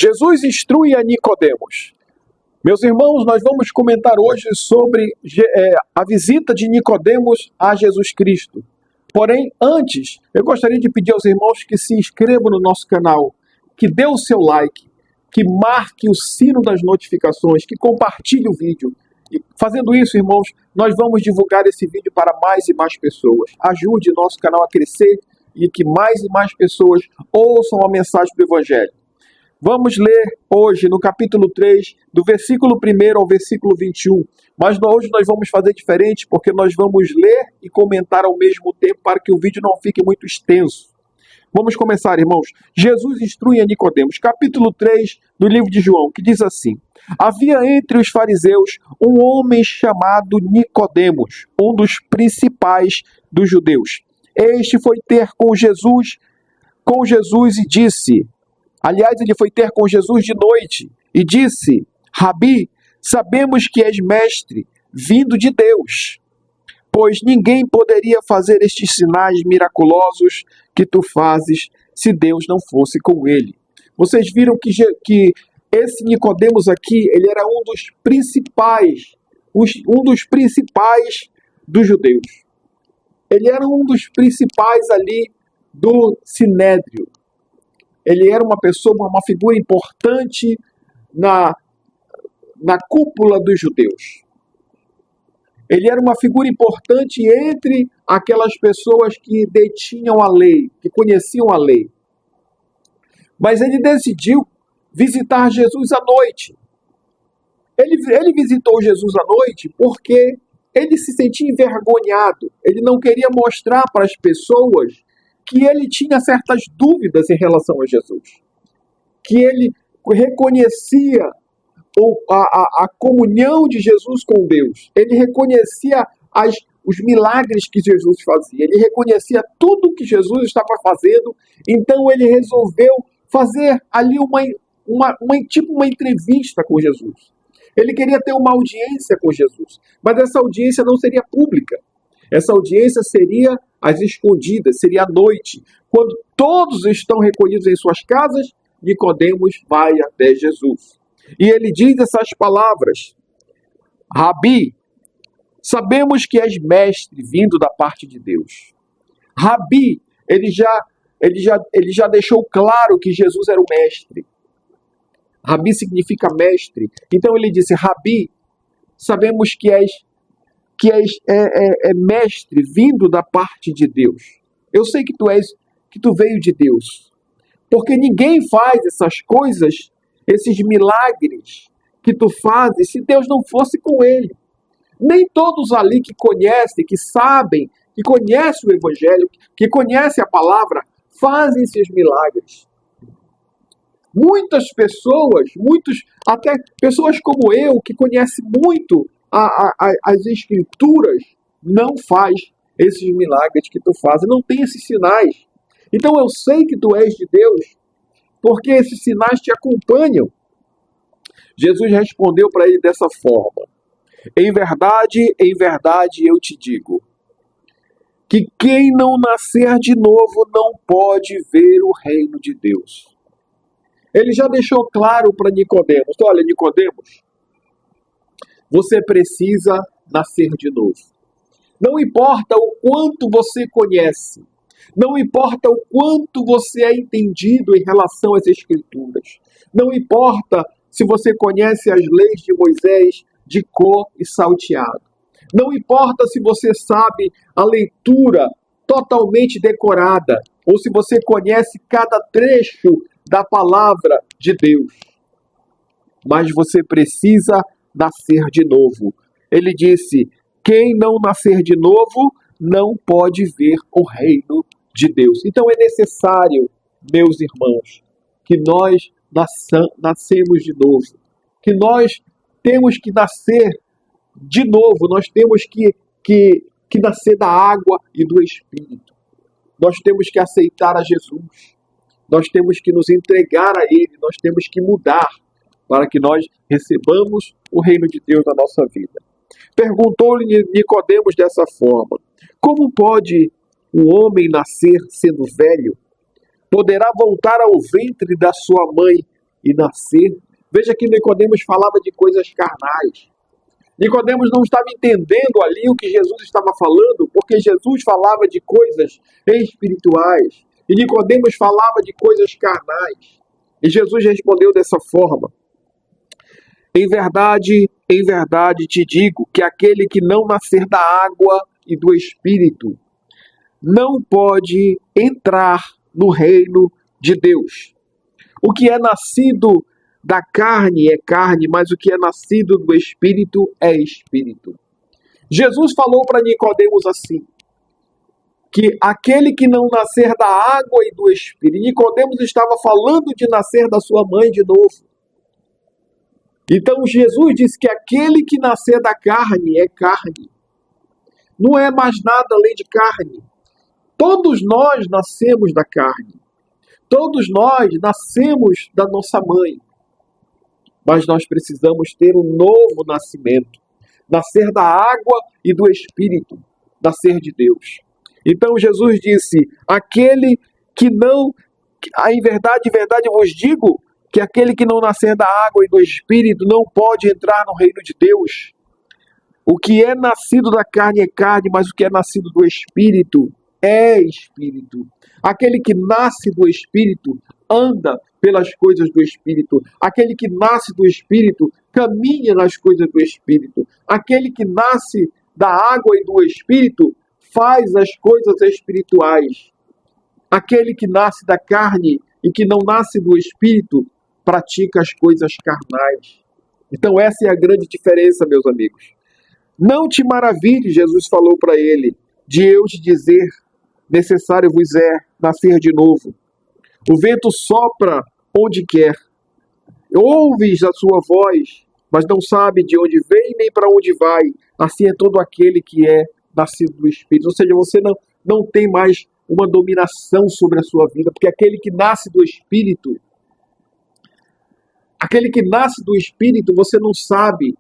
Jesus instrui a Nicodemos. Meus irmãos, nós vamos comentar hoje sobre a visita de Nicodemos a Jesus Cristo. Porém, antes, eu gostaria de pedir aos irmãos que se inscrevam no nosso canal, que dê o seu like, que marque o sino das notificações, que compartilhe o vídeo. E fazendo isso, irmãos, nós vamos divulgar esse vídeo para mais e mais pessoas. Ajude nosso canal a crescer e que mais e mais pessoas ouçam a mensagem do Evangelho. Vamos ler hoje no capítulo 3, do versículo 1 ao versículo 21. Mas hoje nós vamos fazer diferente, porque nós vamos ler e comentar ao mesmo tempo para que o vídeo não fique muito extenso. Vamos começar, irmãos. Jesus instrui a Nicodemos, capítulo 3 do livro de João, que diz assim: Havia entre os fariseus um homem chamado Nicodemos, um dos principais dos judeus. Este foi ter com Jesus e disse... Aliás, ele foi ter com Jesus de noite e disse: Rabi, sabemos que és mestre, vindo de Deus, pois ninguém poderia fazer estes sinais miraculosos que tu fazes se Deus não fosse com ele. Vocês viram que esse Nicodemos aqui, ele era um dos principais dos judeus. Ele era um dos principais ali do Sinédrio. Ele era uma pessoa, uma figura importante na cúpula dos judeus. Ele era uma figura importante entre aquelas pessoas que detinham a lei, que conheciam a lei. Mas ele decidiu visitar Jesus à noite. Ele visitou Jesus à noite porque ele se sentia envergonhado. Ele não queria mostrar para as pessoas que ele tinha certas dúvidas em relação a Jesus, que ele reconhecia a comunhão de Jesus com Deus, ele reconhecia os milagres que Jesus fazia, ele reconhecia tudo o que Jesus estava fazendo. Então ele resolveu fazer ali uma entrevista com Jesus. Ele queria ter uma audiência com Jesus, mas essa audiência não seria pública. Essa audiência seria às escondidas, seria à noite. Quando todos estão recolhidos em suas casas, Nicodemos vai até Jesus. E ele diz essas palavras: Rabi, sabemos que és mestre vindo da parte de Deus. Rabi, ele já deixou claro que Jesus era o mestre. Rabi significa mestre. Então ele disse: Rabi, sabemos que és mestre vindo da parte de Deus. Eu sei que tu veio de Deus, porque ninguém faz essas coisas, esses milagres que tu fazes, se Deus não fosse com ele. Nem todos ali que conhecem, que sabem, que conhecem o Evangelho, que conhecem a palavra, fazem esses milagres. Muitas pessoas, até pessoas como eu, que conhecem muito as escrituras, não faz esses milagres que tu fazes, não tem esses sinais. Então eu sei que tu és de Deus, porque esses sinais te acompanham. Jesus respondeu para ele dessa forma: em verdade eu te digo, que quem não nascer de novo não pode ver o reino de Deus. Ele já deixou claro para Nicodemos: olha, Nicodemos, você precisa nascer de novo. Não importa o quanto você conhece, não importa o quanto você é entendido em relação às Escrituras, não importa se você conhece as leis de Moisés de cor e salteado, não importa se você sabe a leitura totalmente decorada, ou se você conhece cada trecho da palavra de Deus, mas você precisa nascer de novo. Ele disse: quem não nascer de novo não pode ver o reino de Deus. Então é necessário, meus irmãos, que nós nascemos de novo, que nós temos que nascer de novo, nós temos que nascer da água e do Espírito. Nós temos que aceitar a Jesus, nós temos que nos entregar a Ele, nós temos que mudar para que nós recebamos o reino de Deus na nossa vida. Perguntou-lhe Nicodemos dessa forma: como pode um homem nascer sendo velho? Poderá voltar ao ventre da sua mãe e nascer. Veja que Nicodemos falava de coisas carnais. Nicodemos não estava entendendo ali o que Jesus estava falando, porque Jesus falava de coisas espirituais. E Nicodemos falava de coisas carnais. E Jesus respondeu dessa forma: em verdade te digo que aquele que não nascer da água e do Espírito não pode entrar no reino de Deus. O que é nascido da carne é carne, mas o que é nascido do Espírito é Espírito. Jesus falou para Nicodemos assim, que aquele que não nascer da água e do Espírito, Nicodemos estava falando de nascer da sua mãe de novo. Então Jesus disse que aquele que nascer da carne é carne. Não é mais nada além de carne. Todos nós nascemos da carne. Todos nós nascemos da nossa mãe. Mas nós precisamos ter um novo nascimento. Nascer da água e do Espírito. Nascer de Deus. Então Jesus disse, aquele que não... Em verdade eu vos digo que aquele que não nascer da água e do Espírito não pode entrar no reino de Deus. O que é nascido da carne é carne, mas o que é nascido do Espírito é Espírito. Aquele que nasce do Espírito anda pelas coisas do Espírito. Aquele que nasce do Espírito caminha nas coisas do Espírito. Aquele que nasce da água e do Espírito faz as coisas espirituais. Aquele que nasce da carne e que não nasce do Espírito pratica as coisas carnais. Então essa é a grande diferença, meus amigos. Não te maravilhes, Jesus falou para ele, de eu te dizer, necessário vos é nascer de novo. O vento sopra onde quer. Ouves a sua voz, mas não sabe de onde vem nem para onde vai. Assim é todo aquele que é nascido do Espírito. Ou seja, você não tem mais uma dominação sobre a sua vida, porque aquele que nasce do Espírito, você não sabe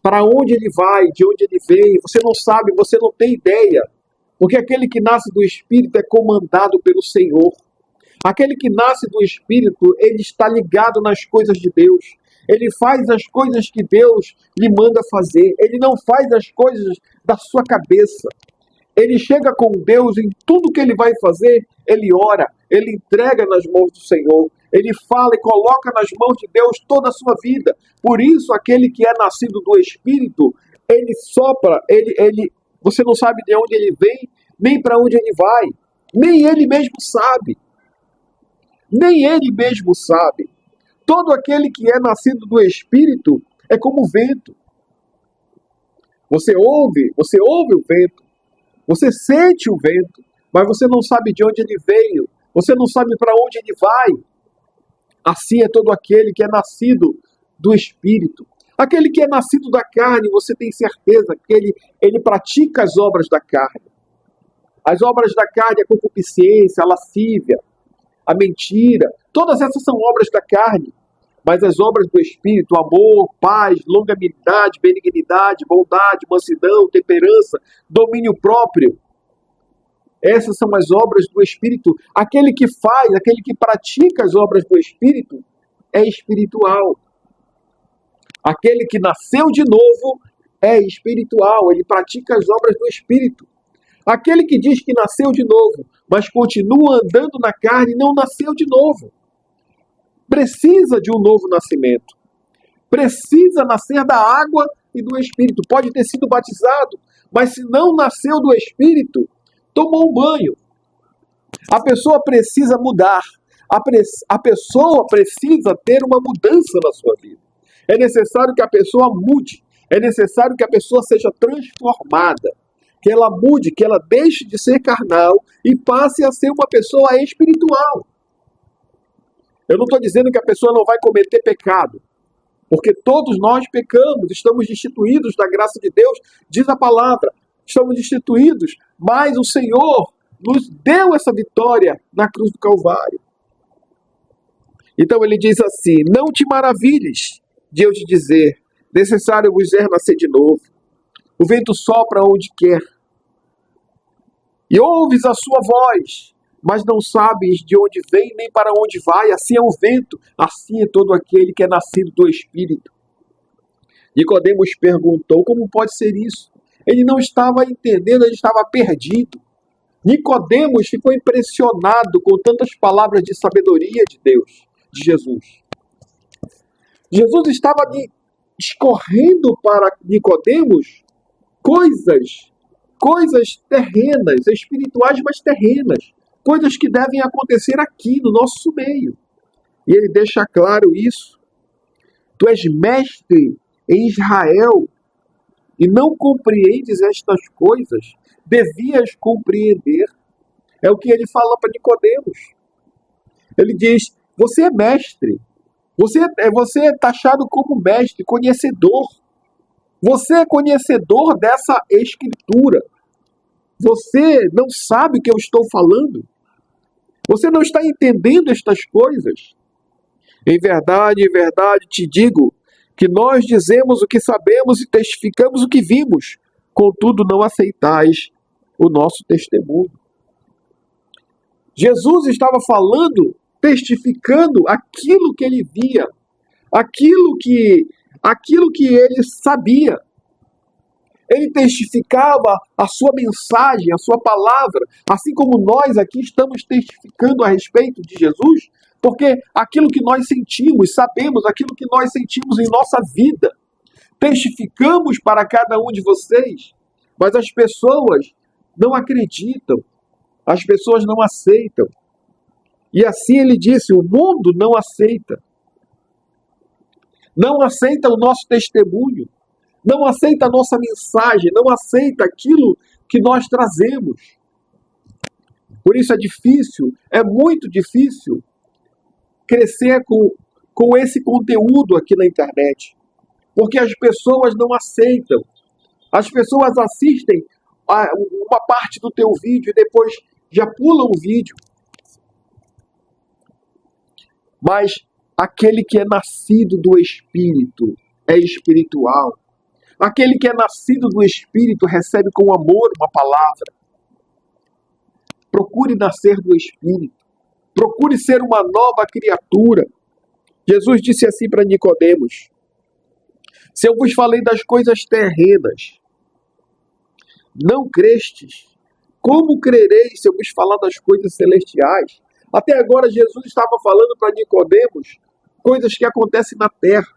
para onde ele vai, de onde ele vem, você não sabe, você não tem ideia, porque aquele que nasce do Espírito é comandado pelo Senhor. Aquele que nasce do Espírito, ele está ligado nas coisas de Deus. Ele faz as coisas que Deus lhe manda fazer. Ele não faz as coisas da sua cabeça. Ele chega com Deus em tudo que ele vai fazer, ele ora, ele entrega nas mãos do Senhor, ele fala e coloca nas mãos de Deus toda a sua vida. Por isso, aquele que é nascido do Espírito, ele sopra, você não sabe de onde ele vem, nem para onde ele vai, nem ele mesmo sabe. Nem ele mesmo sabe. Todo aquele que é nascido do Espírito é como o vento. Você ouve o vento. Você sente o vento, mas você não sabe de onde ele veio. Você não sabe para onde ele vai. Assim é todo aquele que é nascido do Espírito. Aquele que é nascido da carne, você tem certeza que ele pratica as obras da carne. As obras da carne, a concupiscência, a lascívia, a mentira, todas essas são obras da carne. Mas as obras do Espírito, amor, paz, longanimidade, benignidade, bondade, mansidão, temperança, domínio próprio, essas são as obras do Espírito. Aquele que pratica as obras do Espírito é espiritual. Aquele que nasceu de novo é espiritual, ele pratica as obras do Espírito. Aquele que diz que nasceu de novo, mas continua andando na carne, não nasceu de novo. Precisa de um novo nascimento. Precisa nascer da água e do Espírito. Pode ter sido batizado, mas se não nasceu do Espírito, tomou um banho. A pessoa precisa mudar. A pessoa precisa ter uma mudança na sua vida. É necessário que a pessoa mude. É necessário que a pessoa seja transformada. Que ela mude, que ela deixe de ser carnal e passe a ser uma pessoa espiritual. Eu não estou dizendo que a pessoa não vai cometer pecado, porque todos nós pecamos, estamos destituídos da graça de Deus, diz a palavra, estamos destituídos, mas o Senhor nos deu essa vitória na cruz do Calvário. Então ele diz assim, não te maravilhes de eu te dizer, necessário vos é nascer de novo. O vento sopra onde quer, e ouves a sua voz, mas não sabes de onde vem nem para onde vai. Assim é o vento, assim é todo aquele que é nascido do Espírito. Nicodemos perguntou: como pode ser isso? Ele não estava entendendo, ele estava perdido. Nicodemos ficou impressionado com tantas palavras de sabedoria de Deus, de Jesus. Jesus estava escorrendo para Nicodemos coisas terrenas, espirituais, mas terrenas, coisas que devem acontecer aqui no nosso meio. E ele deixa claro isso. Tu és mestre em Israel e não compreendes estas coisas, devias compreender. É o que ele fala para Nicodemos. Ele diz: você é mestre, você é taxado como mestre, conhecedor. Você é conhecedor dessa escritura. Você não sabe o que eu estou falando? Você não está entendendo estas coisas? Em verdade, te digo que nós dizemos o que sabemos e testificamos o que vimos, contudo não aceitais o nosso testemunho. Jesus estava falando, testificando aquilo que ele via, aquilo que ele sabia. Ele testificava a sua mensagem, a sua palavra, assim como nós aqui estamos testificando a respeito de Jesus, porque aquilo que nós sentimos, sabemos, aquilo que nós sentimos em nossa vida, testificamos para cada um de vocês, mas as pessoas não acreditam, as pessoas não aceitam. E assim ele disse: o mundo não aceita o nosso testemunho, não aceita a nossa mensagem, não aceita aquilo que nós trazemos. Por isso é difícil, é muito difícil crescer com esse conteúdo aqui na internet. Porque as pessoas não aceitam. As pessoas assistem uma parte do teu vídeo e depois já pulam o vídeo. Mas aquele que é nascido do Espírito é espiritual. Aquele que é nascido do Espírito recebe com amor uma palavra. Procure nascer do Espírito. Procure ser uma nova criatura. Jesus disse assim para Nicodemos: se eu vos falei das coisas terrenas, não crestes, como crereis se eu vos falar das coisas celestiais? Até agora Jesus estava falando para Nicodemos coisas que acontecem na terra.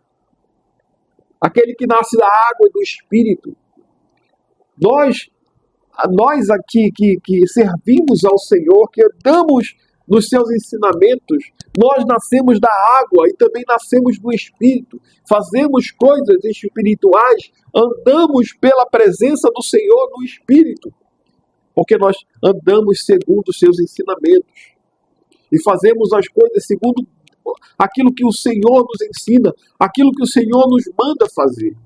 Aquele que nasce da água e do Espírito. Nós aqui que servimos ao Senhor, que andamos nos seus ensinamentos, nós nascemos da água e também nascemos do Espírito. Fazemos coisas espirituais, andamos pela presença do Senhor no Espírito, porque nós andamos segundo os seus ensinamentos e fazemos as coisas segundo aquilo que o Senhor nos ensina, aquilo que o Senhor nos manda fazer.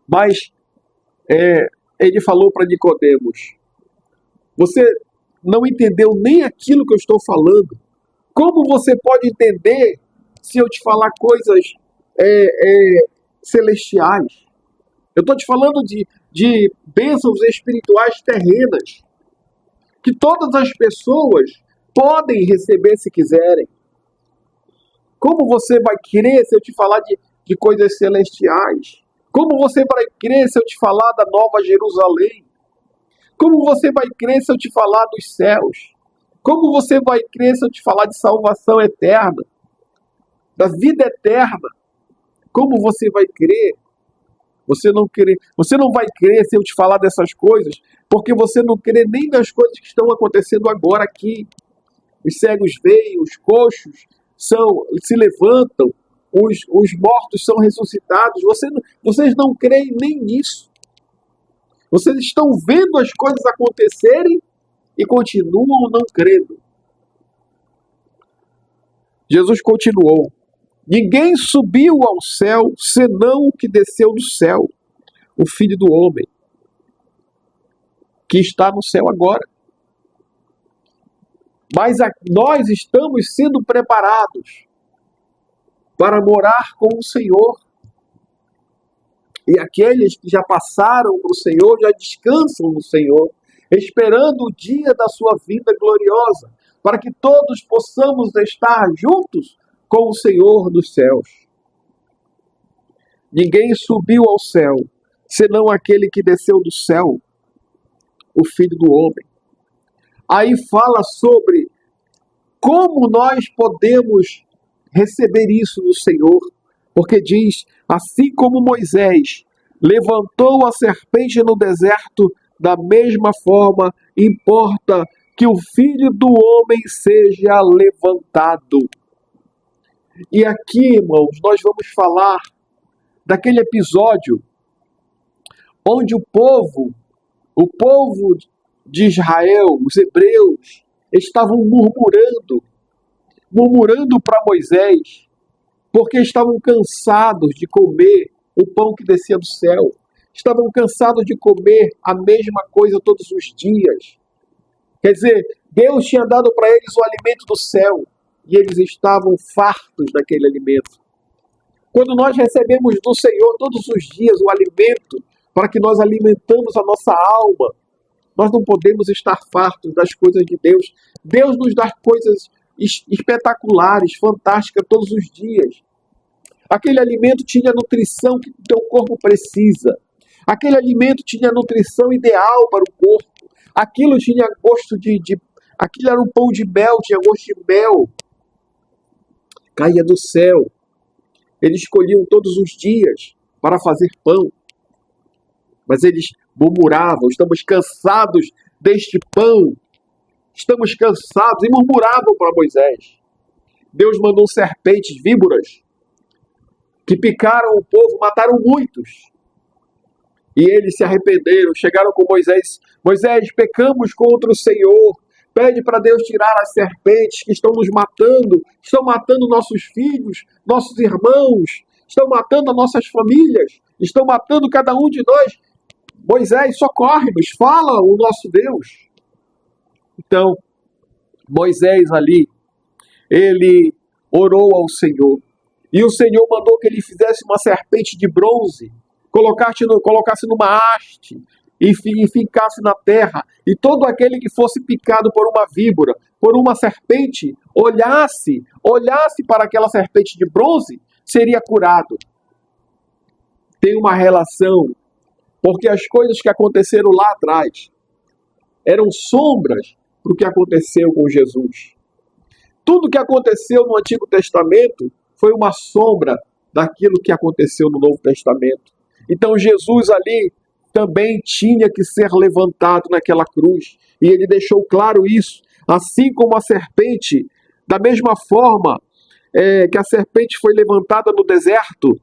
Mas ele falou para Nicodemos: você não entendeu nem aquilo que eu estou falando. Como você pode entender se eu te falar coisas celestiais? Eu estou te falando de bênçãos espirituais terrenas, que todas as pessoas podem receber se quiserem. Como você vai crer se eu te falar de coisas celestiais? Como você vai crer se eu te falar da Nova Jerusalém? Como você vai crer se eu te falar dos céus? Como você vai crer se eu te falar de salvação eterna? Da vida eterna? Como você vai crer? Você não vai crer se eu te falar dessas coisas, porque você não crê nem das coisas que estão acontecendo agora aqui. Os cegos veem, os coxos se levantam, os mortos são ressuscitados. Vocês não creem nem nisso. Vocês estão vendo as coisas acontecerem e continuam não crendo. Jesus continuou: ninguém subiu ao céu senão o que desceu do céu, o Filho do Homem, que está no céu agora. Mas nós estamos sendo preparados para morar com o Senhor. E aqueles que já passaram para o Senhor, já descansam no Senhor. esperando o dia da sua vinda gloriosa, para que todos possamos estar juntos com o Senhor dos céus. Ninguém subiu ao céu, senão aquele que desceu do céu, o Filho do Homem. Aí fala sobre como nós podemos receber isso do Senhor, porque diz, assim como Moisés levantou a serpente no deserto, da mesma forma importa que o Filho do Homem seja levantado. E aqui, irmãos, nós vamos falar daquele episódio onde o povo de Israel, os hebreus, estavam murmurando para Moisés, porque estavam cansados de comer o pão que descia do céu. Estavam cansados de comer a mesma coisa todos os dias. Quer dizer, Deus tinha dado para eles o alimento do céu e eles estavam fartos daquele alimento. Quando nós recebemos do Senhor todos os dias o alimento para que nós alimentamos a nossa alma, nós não podemos estar fartos das coisas de Deus. Deus nos dá coisas espetaculares, fantásticas todos os dias. Aquele alimento tinha a nutrição que o teu corpo precisa. Aquele alimento tinha a nutrição ideal para o corpo. Aquilo tinha gosto aquilo era um pão de mel, tinha gosto de mel. Caía do céu. Eles escolhiam todos os dias para fazer pão. Mas eles murmuravam, estamos cansados deste pão. Estamos cansados. E murmuravam para Moisés. Deus mandou serpentes, víboras, que picaram o povo, mataram muitos. E eles se arrependeram, chegaram com Moisés. Moisés, pecamos contra o Senhor. Pede para Deus tirar as serpentes que estão nos matando. Estão matando nossos filhos, nossos irmãos. Estão matando as nossas famílias. Estão matando cada um de nós. Moisés, socorre-nos. Fala o nosso Deus. Então, Moisés ali, ele orou ao Senhor. E o Senhor mandou que ele fizesse uma serpente de bronze, colocasse numa haste e fincasse na terra. E todo aquele que fosse picado por uma víbora, por uma serpente, olhasse para aquela serpente de bronze, seria curado. Tem uma relação, porque as coisas que aconteceram lá atrás eram sombras para o que aconteceu com Jesus. Tudo que aconteceu no Antigo Testamento foi uma sombra daquilo que aconteceu no Novo Testamento. Então Jesus ali também tinha que ser levantado naquela cruz. E ele deixou claro isso. Assim como a serpente, da mesma forma que a serpente foi levantada no deserto,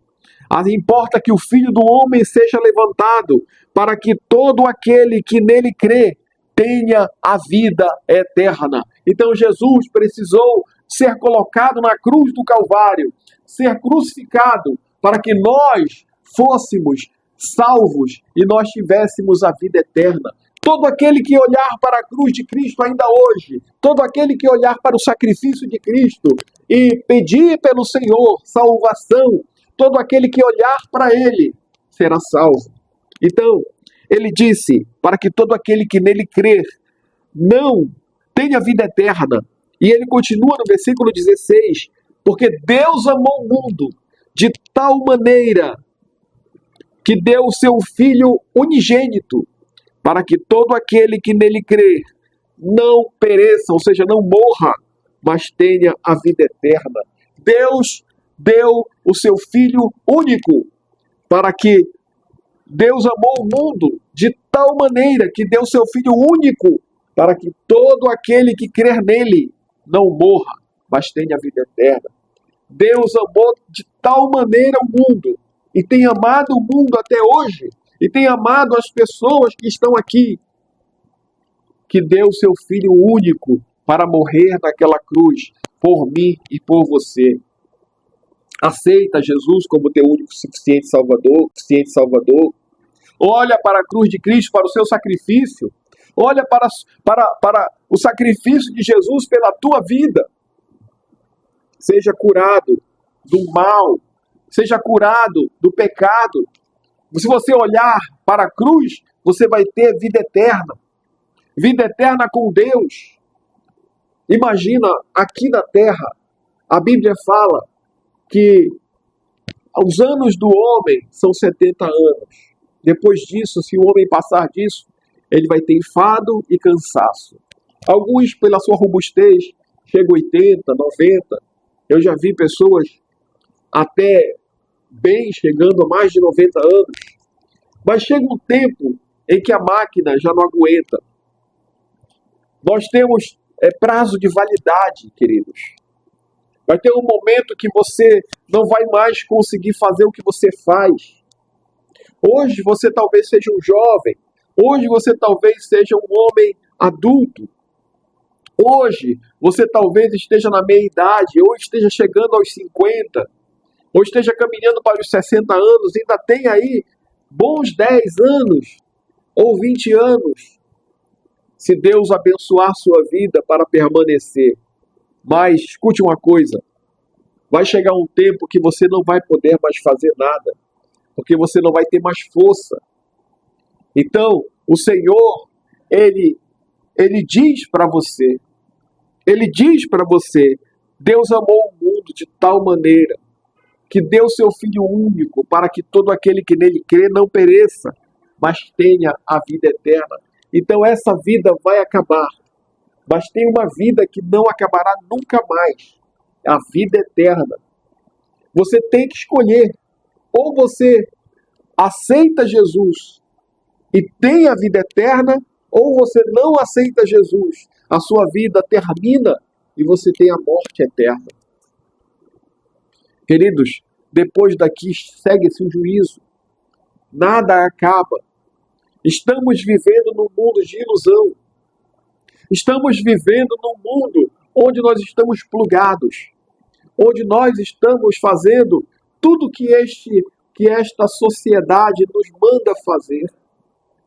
importa que o Filho do Homem seja levantado, para que todo aquele que nele crê tenha a vida eterna. Então Jesus precisou ser colocado na cruz do Calvário, ser crucificado, para que nós fôssemos salvos e nós tivéssemos a vida eterna. Todo aquele que olhar para a cruz de Cristo ainda hoje, todo aquele que olhar para o sacrifício de Cristo e pedir pelo Senhor salvação, todo aquele que olhar para Ele será salvo. Então, ele disse, para que todo aquele que nele crer não tenha vida eterna. E ele continua no versículo 16, porque Deus amou o mundo de tal maneira que deu o seu Filho unigênito, para que todo aquele que nele crer não pereça, ou seja, não morra, mas tenha a vida eterna. Deus deu o seu Filho único, para que Deus amou o mundo de tal maneira que deu o seu Filho único, para que todo aquele que crer nele não morra, mas tenha a vida eterna. Deus amou de tal maneira o mundo, e tem amado o mundo até hoje, e tem amado as pessoas que estão aqui, que deu o seu Filho único para morrer naquela cruz, por mim e por você. Aceita Jesus como teu único suficiente Salvador. Olha para a cruz de Cristo, para o seu sacrifício. Olha para o sacrifício de Jesus pela tua vida. Seja curado do mal. Seja curado do pecado. Se você olhar para a cruz, você vai ter vida eterna. vida eterna com Deus. Imagina, aqui na terra, a Bíblia fala que os anos do homem são 70 anos. Depois disso, se o homem passar disso, ele vai ter enfado e cansaço. Alguns, pela sua robustez, chegam a 80, 90. Eu já vi pessoas até bem chegando a mais de 90 anos. Mas chega um tempo em que a máquina já não aguenta. Nós temos prazo de validade, queridos. Vai ter um momento que você não vai mais conseguir fazer o que você faz. Hoje você talvez seja um jovem. Hoje você talvez seja um homem adulto. Hoje você talvez esteja na meia idade, ou esteja chegando aos 50, ou esteja caminhando para os 60 anos, ainda tem aí bons 10 anos ou 20 anos, se Deus abençoar sua vida para permanecer. Mas escute uma coisa, vai chegar um tempo que você não vai poder mais fazer nada, porque você não vai ter mais força. Então, o Senhor, Ele diz para você, Deus amou o mundo de tal maneira que deu seu Filho único para que todo aquele que nele crê não pereça, mas tenha a vida eterna. Então essa vida vai acabar, mas tem uma vida que não acabará nunca mais, a vida eterna. Você tem que escolher, ou você aceita Jesus e tem a vida eterna, ou você não aceita Jesus, a sua vida termina e você tem a morte eterna. Queridos, depois daqui segue-se o juízo. Nada acaba. Estamos vivendo num mundo de ilusão. Estamos vivendo num mundo onde nós estamos plugados, onde nós estamos fazendo tudo que esta sociedade nos manda fazer.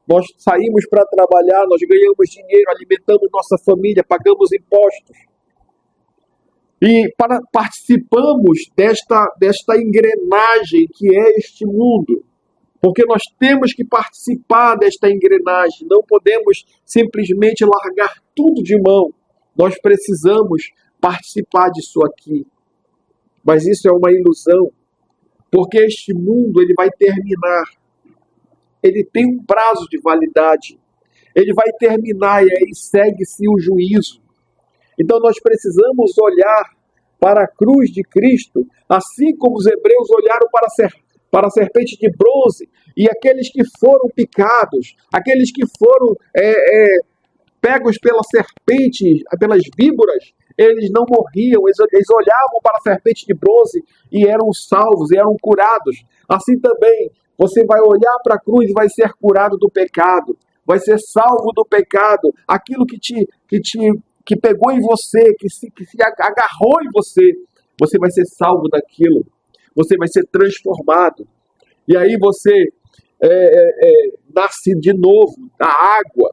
Nós saímos para trabalhar, nós ganhamos dinheiro, alimentamos nossa família, pagamos impostos. E participamos desta engrenagem que é este mundo. Porque nós temos que participar desta engrenagem. Não podemos simplesmente largar tudo de mão. Nós precisamos participar disso aqui. Mas isso é uma ilusão. Porque este mundo ele vai terminar. Ele tem um prazo de validade. Ele vai terminar e aí segue-se o juízo. Então nós precisamos olhar para a cruz de Cristo, assim como os hebreus olharam para a serpente de bronze, e aqueles que foram picados, aqueles que foram pegos pela serpente, pelas víboras, eles não morriam, eles olhavam para a serpente de bronze e eram salvos, e eram curados. Assim também, você vai olhar para a cruz e vai ser curado do pecado, vai ser salvo do pecado, aquilo que pegou em você, que se agarrou em você, você vai ser salvo daquilo, você vai ser transformado. E aí você nasce de novo da água,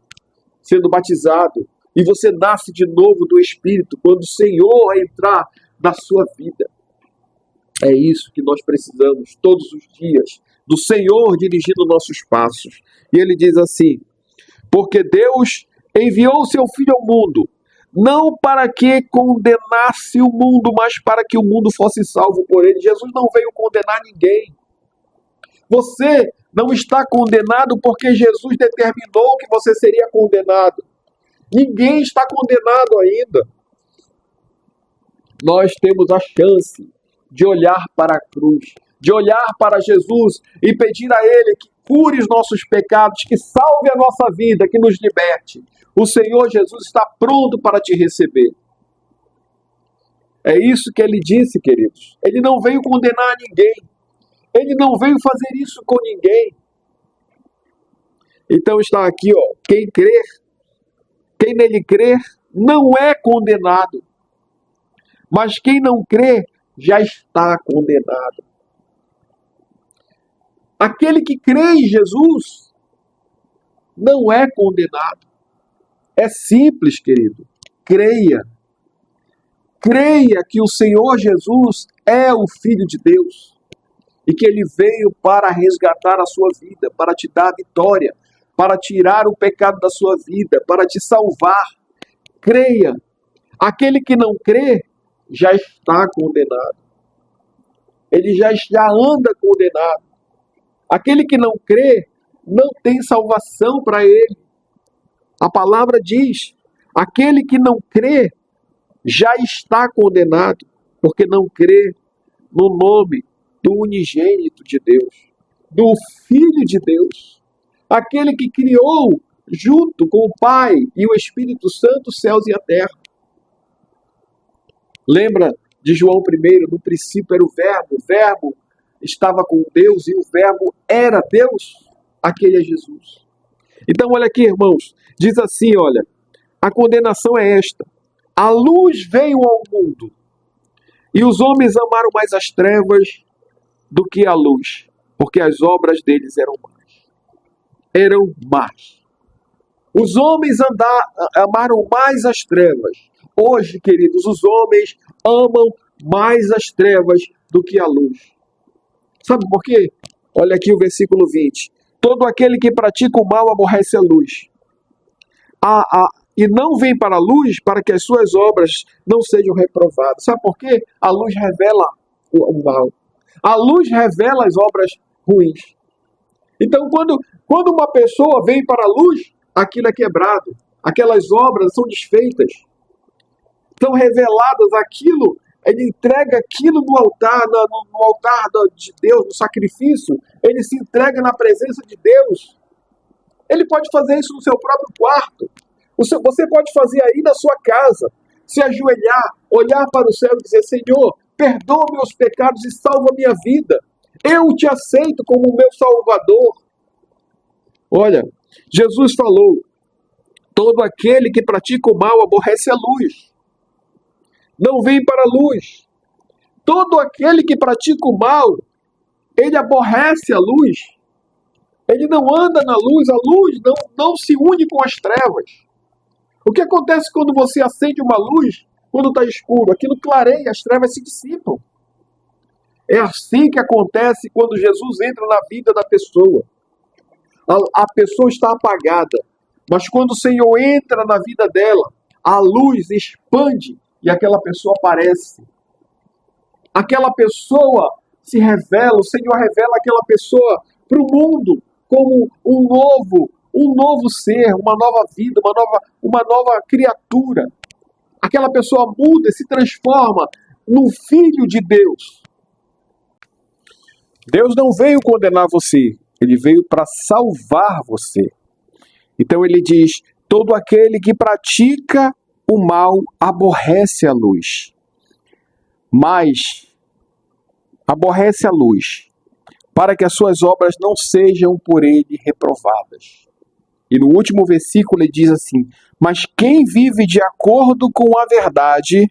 sendo batizado, e você nasce de novo do Espírito, quando o Senhor entrar na sua vida. É isso que nós precisamos todos os dias, do Senhor dirigindo nossos passos. E ele diz assim, porque Deus enviou o seu Filho ao mundo, não para que condenasse o mundo, mas para que o mundo fosse salvo por ele. Jesus não veio condenar ninguém. Você não está condenado porque Jesus determinou que você seria condenado. Ninguém está condenado ainda. Nós temos a chance de olhar para a cruz, de olhar para Jesus e pedir a Ele que cure os nossos pecados, que salve a nossa vida, que nos liberte. O Senhor Jesus está pronto para te receber. É isso que Ele disse, queridos. Ele não veio condenar ninguém. Ele não veio fazer isso com ninguém. Então está aqui, ó, quem crer, quem nele crer, não é condenado. Mas quem não crê, já está condenado. Aquele que crê em Jesus, não é condenado. É simples, querido. Creia. Creia que o Senhor Jesus é o Filho de Deus. E que Ele veio para resgatar a sua vida, para te dar a vitória, para tirar o pecado da sua vida, para te salvar. Creia. Aquele que não crê já está condenado. Ele já anda condenado. Aquele que não crê não tem salvação para ele. A palavra diz: aquele que não crê já está condenado, porque não crê no nome do unigênito de Deus, do Filho de Deus, aquele que criou junto com o Pai e o Espírito Santo os céus e a terra. Lembra de João 1? No princípio era o Verbo estava com Deus e o Verbo era Deus. Aquele é Jesus. Então olha aqui, irmãos, diz assim, olha, a condenação é esta: a luz veio ao mundo e os homens amaram mais as trevas do que a luz, porque as obras deles eram más. Os homens amaram mais as trevas. Hoje, queridos, os homens amam mais as trevas do que a luz. Sabe por quê? Olha aqui o versículo 20. Todo aquele que pratica o mal aborrece a luz. E não vem para a luz para que as suas obras não sejam reprovadas. Sabe por quê? A luz revela o mal. A luz revela as obras ruins. Então, quando uma pessoa vem para a luz, aquilo é quebrado. Aquelas obras são desfeitas. São reveladas aquilo. Ele entrega aquilo no altar, no altar de Deus, no sacrifício. Ele se entrega na presença de Deus. Ele pode fazer isso no seu próprio quarto. Você pode fazer aí na sua casa. Se ajoelhar, olhar para o céu e dizer: Senhor, perdoa meus pecados e salva minha vida. Eu te aceito como meu Salvador. Olha, Jesus falou: todo aquele que pratica o mal aborrece a luz. Não vem para a luz. Todo aquele que pratica o mal, ele aborrece a luz. Ele não anda na luz, a luz não se une com as trevas. O que acontece quando você acende uma luz, quando está escuro? Aquilo clareia, as trevas se dissipam. É assim que acontece quando Jesus entra na vida da pessoa. A pessoa está apagada, mas quando o Senhor entra na vida dela, a luz expande e aquela pessoa aparece. Aquela pessoa se revela, o Senhor revela aquela pessoa para o mundo como um novo ser, uma nova vida, uma nova criatura. Aquela pessoa muda, se transforma num filho de Deus. Deus não veio condenar você, ele veio para salvar você. Então ele diz: todo aquele que pratica o mal aborrece a luz, mas aborrece a luz, para que as suas obras não sejam por ele reprovadas. E no último versículo ele diz assim: mas quem vive de acordo com a verdade,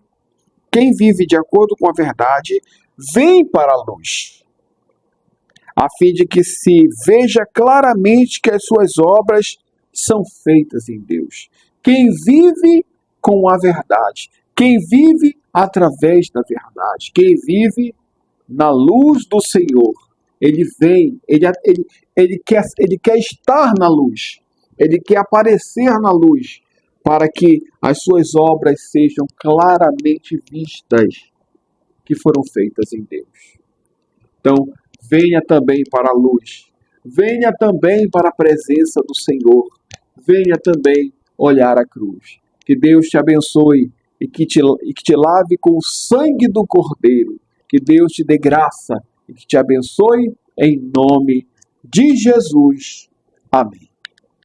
vem para a luz, a fim de que se veja claramente que as suas obras são feitas em Deus. Quem vive com a verdade, quem vive através da verdade, quem vive na luz do Senhor, ele vem, ele quer estar na luz, ele quer aparecer na luz, para que as suas obras sejam claramente vistas, que foram feitas em Deus. Então, venha também para a luz, venha também para a presença do Senhor, venha também olhar a cruz. Que Deus te abençoe e que te lave com o sangue do Cordeiro. Que Deus te dê graça e que te abençoe em nome de Jesus. Amém.